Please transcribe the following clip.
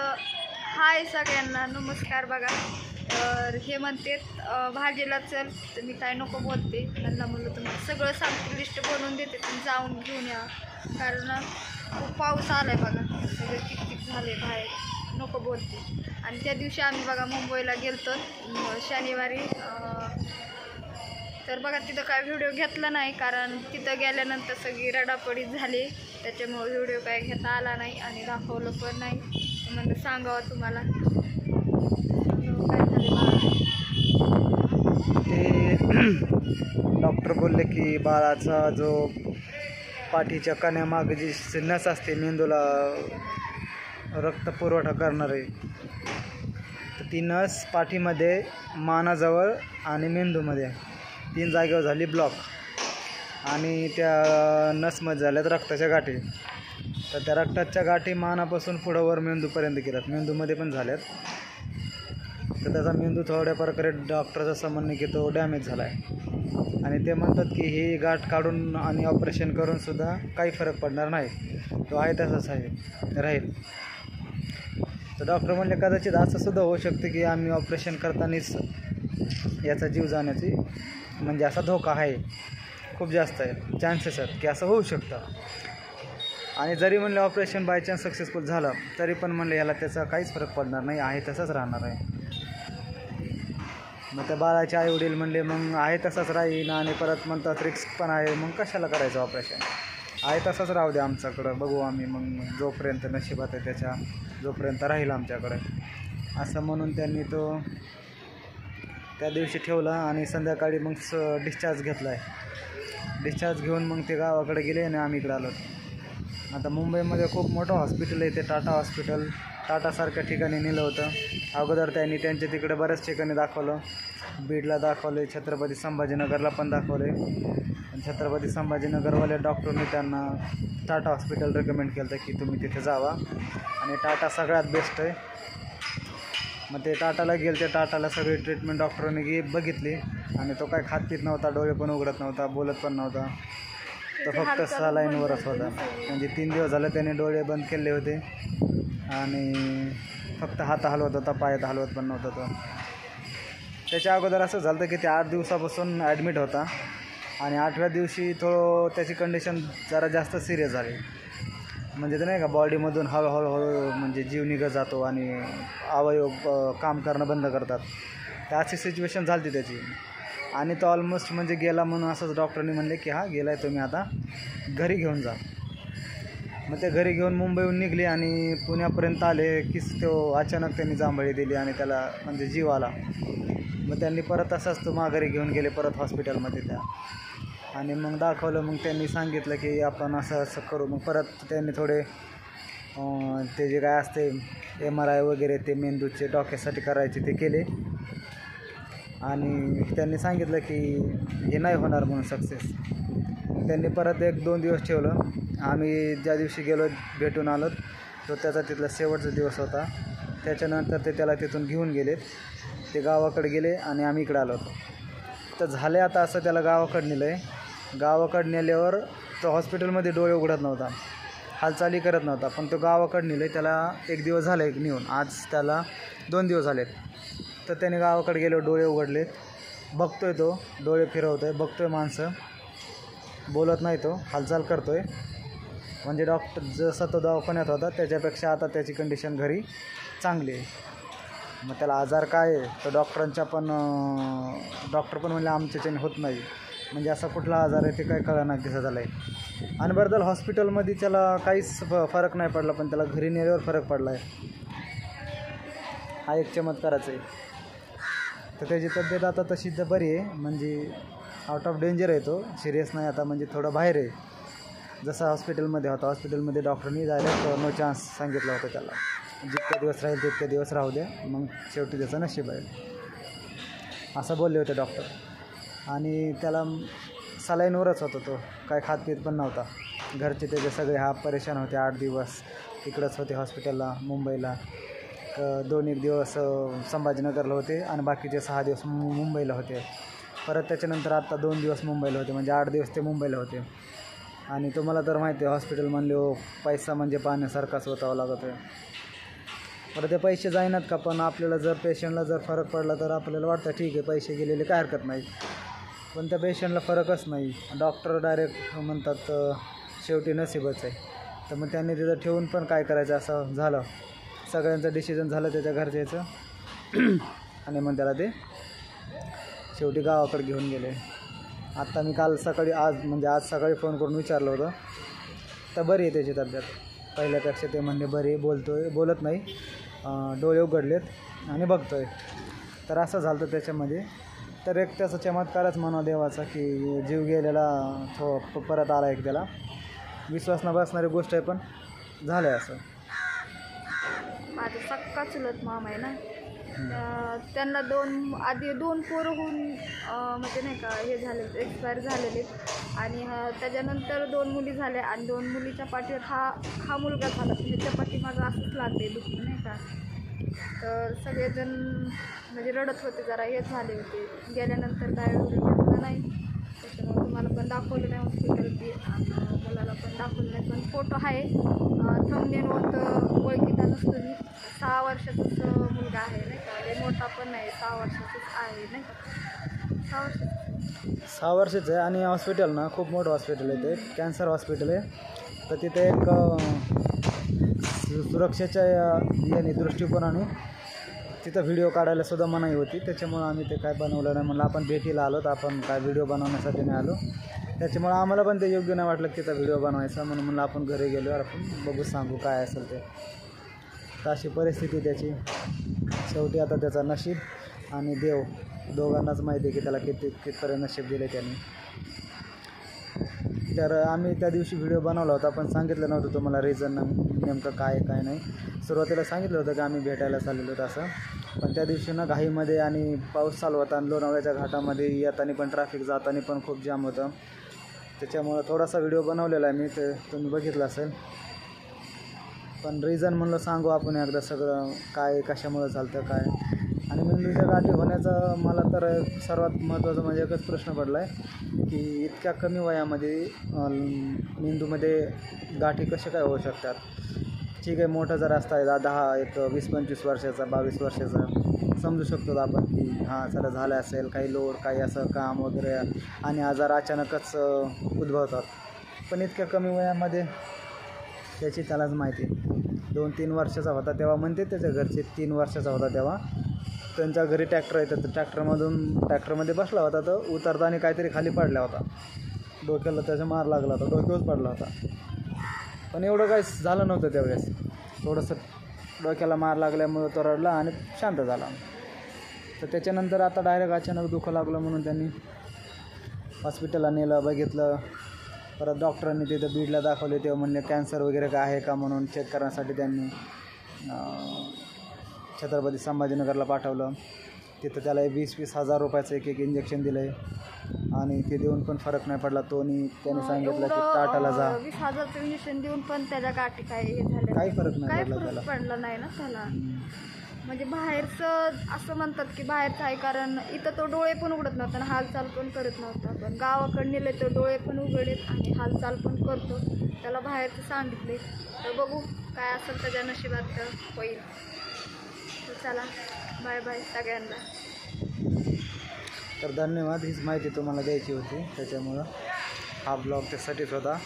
तर हाय सगळ्यांना नमस्कार. बघा तर हे म्हणतात भाजीला चल, तर मी काय नको बोलते. त्यांना म्हणलं तुम्हाला सगळं सांगते, लिस्ट बनवून देते, तुम्ही जाऊन घेऊन या. कारण खूप पाऊस आलाय बघा, सगळं किटकिट झाले बाहेर, नको बोलते. आणि त्या दिवशी आम्ही बघा मुंबईला गेलतो शनिवारी. तर बघा तिथं काय व्हिडिओ घेतला नाही, कारण तिथं गेल्यानंतर सगळी रडापडी झाली, त्याच्यामुळे व्हिडिओ काय घेता आला नाही आणि दाखवलं पण नाही. म्हणलं सांगावं तुम्हाला काय झाले. ते डॉक्टर बोलले की बाळाचा जो पाठीच्या कण्यामागे जी नस असते मेंदूला रक्त पुरवठा करणारे, तर ती नस पाठीमध्ये मानाजवळ आणि मेंदूमध्ये 3 जागेवर झाली ब्लॉक आणि त्या नसमध्ये झाल्यात रक्ताच्या गाठी. तर त्या रक्ताच्या गाठी मानापासून पुढं वर मेंदूपर्यंत गेल्यात, मेंदूमध्ये पण झाल्यात. तर त्याचा मेंदू थोड्या प्रकारे डॉक्टरचं असं म्हणणं की तो डॅमेज झाला आहे आणि ते म्हणतात की ही गाठ काढून आणि ऑपरेशन करूनसुद्धा काही फरक पडणार नाही, तो आहे तसाच आहे राहील. तर डॉक्टर म्हणले कदाचित असं सुद्धा होऊ शकते की आम्ही ऑपरेशन करतानाच याचा जीव जाण्याची म्हणजे असा धोका आहे, खूप जास्त आहे, चान्सेस आहेत की असं होऊ शकतं. आणि जरी म्हणलं ऑपरेशन बाय चान्स सक्सेसफुल झालं तरी पण म्हणलं याला त्याचा काहीच फरक पडणार नाही, आहे तसंच राहणार आहे. मग त्या बाळाचे आईवडील म्हणले मग आहे तसंच राहील आणि परत म्हणतात रिस्क पण आहे, मग कशाला करायचं ऑपरेशन, आहे तसंच राहू द्या आमच्याकडं, बघू आम्ही मग जोपर्यंत नशिबात आहे त्याच्या, जोपर्यंत राहील आमच्याकडे, असं म्हणून त्यांनी तो त्या दिवशी ठेवला. आणि संध्याकाळी मग डिस्चार्ज घेतला आहे. डिस्चार्ज घेऊन मग ते गावाकडे गेले आणि आम्ही इकडे आलो. आता मुंबईमध्ये खूप मोठं हॉस्पिटल आहे ते टाटा हॉस्पिटल, टाटासारख्या ठिकाणी नेलं होतं अगोदर त्यांनी. त्यांच्या तिकडे बऱ्याच ठिकाणी दाखवलं, बीडला दाखवले, छत्रपती संभाजीनगरला पण दाखवले. आणि छत्रपती संभाजीनगरवाल्या डॉक्टरने त्यांना टाटा हॉस्पिटल रेकमेंड केलं की तुम्ही तिथे जावा आणि टाटा सगळ्यात बेस्ट आहे. मग ते टाटाला गेले, ते टाटाला सगळी ट्रीटमेंट डॉक्टरांनी बघितली आणि तो काय खात पित नव्हता, डोळे पण उघडत नव्हता, बोलत पण नव्हता, तो फक्त सलाईनवरच होता. म्हणजे 3 दिवस झाले त्याने डोळे बंद केले होते आणि फक्त हात हलवत होता, पायात हलवत पण नव्हता तो. त्याच्या अगोदर असं झालं की ते 8 दिवसापासून ॲडमिट होता आणि 8व्या दिवशी त्याची कंडिशन जरा जास्त सिरियस झाली. म्हणजे ते नाही का बॉडीमधून हळूहळू म्हणजे जीव निघत जातो आणि अवयव काम करणं बंद करतात, तर अशी सिच्युएशन झाली त्याची. आणि तो ऑलमोस्ट म्हणजे गेला म्हणून असंच डॉक्टरनी म्हणले की हा गेला आहे, तुम्ही आता घरी घेऊन जा. मग ते घरी घेऊन मुंबईहून निघले आणि पुण्यापर्यंत आले की तो अचानक त्यांनी जांभळी दिली आणि त्याला म्हणजे जीव आला. मग त्यांनी परत असंच तो माघारी घेऊन गेले परत हॉस्पिटलमध्ये त्या. आणि मग दाखवलं, मग त्यांनी सांगितलं की आपण असं असं करू. मग परत त्यांनी थोडे ते जे काय असते MRI वगैरे ते मेंदूचे डोक्यासाठी करायचे ते केले आणि त्यांनी सांगितलं की हे नाही होणार म्हणून सक्सेस. त्यांनी परत 1-2 दिवस ठेवलं. आम्ही ज्या दिवशी गेलो भेटून आलो तो त्याचा तिथला शेवटचा दिवस होता. त्याच्यानंतर ते त्याला तिथून घेऊन गेलेत, ते गावाकडे गेले आणि आम्ही इकडे आलो होतो. तर झाले आता असं त्याला गावाकडे नेलं आहे. गावाकडे नेल्यावर तो हॉस्पिटलमध्ये डोळे उघडत नव्हता, हालचाली करत नव्हता, पण तो गावाकडे नेलं आहे. त्याला 1 दिवस झाला आहे नेऊन, आज त्याला 2 दिवस झालेत. तर त्याने गावाकडे गेलो, डोळे उघडलेत, बघतोय, तो डोळे फिरवतोय, बघतोय माणसं, बोलत नाही, तो हालचाल करतोय. म्हणजे डॉक्टर जसा तो दवाखान्यात होता त्याच्यापेक्षा आता त्याची कंडिशन घरी चांगली आहे. मग त्याला आजार काय आहे तर डॉक्टर पण म्हणले आमच्याच्याने होत नाही, म्हणजे असा कुठला आजार आहे ते काय कळना दिसत झाला आहे. आणि बरं झालं हॉस्पिटलमध्ये त्याला काहीच फरक नाही पडला, पण त्याला घरी नेल्यावर फरक पडला आहे. हा एक चमत्कारच आहे. तर त्याची तब्येत आता तशी तर बरी आहे, म्हणजे आउट ऑफ डेंजर आहे, तो सिरियस नाही आता, म्हणजे थोडं बाहेर आहे. जसा हॉस्पिटलमध्ये होता, हॉस्पिटलमध्ये डॉक्टरनी डायरेक्ट नो चान्स सांगितलं होतं त्याला, जितके दिवस राहील तितके दिवस राहू द्या, मग शेवटी त्याचं नशीब आहे असं बोलले होते डॉक्टर. आणि त्याला सलाईनवरच होता, तो काय खात पीत पण नव्हता. घरचे त्याचे सगळे परेशान होते. 8 दिवस इकडंच होते हॉस्पिटलला मुंबईला, 2-1 दिवस संभाजीनगरला होते आणि बाकीचे 6 दिवस मुंबईला होते. परत त्याच्यानंतर आता 2 दिवस मुंबईला होते, म्हणजे 8 दिवस ते मुंबईला होते. आणि तुम्हाला तर माहिती आहे हॉस्पिटल म्हणले पैसा म्हणजे पाण्यासारखाच ओतावा लागतो आहे. बरं ते पैसे जाईनात का, पण आपल्याला जर पेशंटला जर फरक पडला तर आपल्याला वाटतं ठीक आहे पैसे गेलेले काय हरकत नाही, पण त्या पेशंटला फरकच नाही. डॉक्टर डायरेक्ट म्हणतात शेवटी नशीबच आहे. तर मग त्यांनी तिथं ठेवून पण काय करायचं असं झालं. सगळ्यांचं डिसिजन झालं त्याच्या घरच्याचं आणि मग त्याला ते शेवटी गावाकडे घेऊन गेले. आत्ता मी काल सकाळी आज सकाळी फोन करून विचारलं होतं तर बरी आहे त्याची तब्येत पहिल्यापेक्षा. ते म्हणणे बरी बोलत नाही, डोळे उघडलेत आणि बघतोय. तर असं झालं त्याच्यामध्ये. तर एक त्याचा चमत्कारच म्हणा देवाचा की जीव गेलेला परत आला. एक त्याला विश्वास न बसणारी गोष्ट आहे, पण झालं आहे असं. माझा सक्का चुलत मामा आहे ना, त्यांना आधी दोन पोरं होऊन म्हणजे नाही का हे झाले, एक्सपायर झालेले. आणि त्याच्यानंतर 2 मुली झाल्या आणि 2 मुलीच्या पाठीवर हा मुलगा झाला. ह्याच्या पाठीमागं असंच लागते दुखी नाही का. तर सगळेजण म्हणजे रडत होते, जरा हेच झाले होते. गेल्यानंतर काय घेतलं नाही, त्याच्यामुळे तुम्हाला पण दाखवलं नाही हॉस्पिटलची, मुलाला पण दाखवलं नाही. पण फोटो आहे थंबनेलवर ओळखीचा नसतो मी. 6 वर्षाचाच मुलगा आहे नाही का, लय मोठा पण नाही, 6 वर्षाचाच आहे नाही का. 6 वर्षाचं आहे. आणि हॉस्पिटल ना खूप मोठं हॉस्पिटल आहे, ते कॅन्सर हॉस्पिटल आहे. तर तिथे एक सुरक्षेच्या याने दृष्टिकोनाने तिथं व्हिडिओ काढायला सुद्धा मनाई होती. त्याच्यामुळं आम्ही ते काय बनवलं नाही. म्हणलं आपण भेटीला आलो तर आपण काय व्हिडिओ बनवण्यासाठी नाही आलो. त्याच्यामुळं आम्हाला पण ते योग्य नाही वाटलं की तिथं व्हिडिओ बनवायचा. म्हणलं आपण घरी गेलो आपण बघू सांगू काय असेल ते. तर अशी परिस्थिती त्याची. शेवटी आता त्याचा नशीब आणि देव दोघांनाच माहिती आहे की त्याला कितपर्यंत नशीब दिले त्यांनी. तर आम्ही त्या दिवशी व्हिडिओ बनवला होता, पण सांगितलं नव्हतं तुम्हाला रिझन नेमकं काय नाही. सुरुवातीला सांगितलं होतं की आम्ही भेटायला चाललेलो होतं असं, पण त्या दिवशी ना घाईमध्ये आणि पाऊस चालू होता आणि लोणावळ्याच्या घाटामध्ये येताना पण ट्रॅफिक, जाताना पण खूप जाम होतं. त्याच्यामुळं थोडासा व्हिडिओ बनवलेला आहे मी, ते तुम्ही बघितलं असेल. पण रिझन म्हणलं सांगू आपण एकदा सगळं काय कशामुळं चालतं काय. आणि मेंदूच्या गाठी होण्याचा मला तर सर्वात महत्त्वाचा म्हणजे एकच प्रश्न पडला आहे की इतक्या कमी वयामध्ये मेंदूमध्ये गाठी कशा काय होऊ शकतात. ठीक आहे, मोठा जर असता 20-25 वर्षाचा 22 वर्षाचा समजू शकतो आपण की हां चला झालं असेल काही लोड काही असं काम वगैरे आणि आजार अचानकच उद्भवतात. पण इतक्या कमी वयामध्ये त्याची त्यालाच माहिती. 2-3 वर्षाचा होता तेव्हा म्हणते त्याच्या घरचे, 3 वर्षाचा होता तेव्हा त्यांच्या घरी ट्रॅक्टर येतात. तर ट्रॅक्टरमध्ये बसला होता, तर उतरताना काहीतरी खाली पडला होता, डोक्याला त्याचा मार लागला होता, डोक्यावरच पडला होता. पण एवढं काही झालं नव्हतं त्यावेळेस. थोडंसं डोक्याला मार लागल्यामुळं तो रडला आणि शांत झाला. तर त्याच्यानंतर आता डायरेक्ट अचानक दुखं लागलं म्हणून त्यांनी हॉस्पिटलला नेलं, बघितलं. परत डॉक्टरांनी तिथं बीडला दाखवले, तेव्हा म्हणले कॅन्सर वगैरे काय आहे का म्हणून चेक करण्यासाठी त्यांनी छत्रपती संभाजीनगरला पाठवलं. तिथं त्याला 20-20 हजार रुपयाचं एक इंजेक्शन दिलं आहे आणि ते देऊन पण फरक नाही पडला. त्याने सांगितलं की टाटाला जा. 20,000चं इंजेक्शन देऊन पण त्याच्या गाठी काय हे झालं, काही फरक नाही पडला त्याला. पडला नाही ना त्याला. म्हणजे बाहेरचं असं म्हणतात की बाहेरचं आहे, कारण इथं तो डोळे पण उघडत नव्हता आणि हालचाल पण करत नव्हता. पण गावाकडे नेले तर डोळे पण उघडेत आणि हालचाल पण करतो. त्याला बाहेरचं सांगितले, तर बघू काय असेल त्याच्या नशिबात होईल. तर चला बाय बाय सगळ्यांना. तर धन्यवाद. हीच माहिती तुम्हाला द्यायची होती, त्याच्यामुळं हा ब्लॉग त्यासाठीच होता.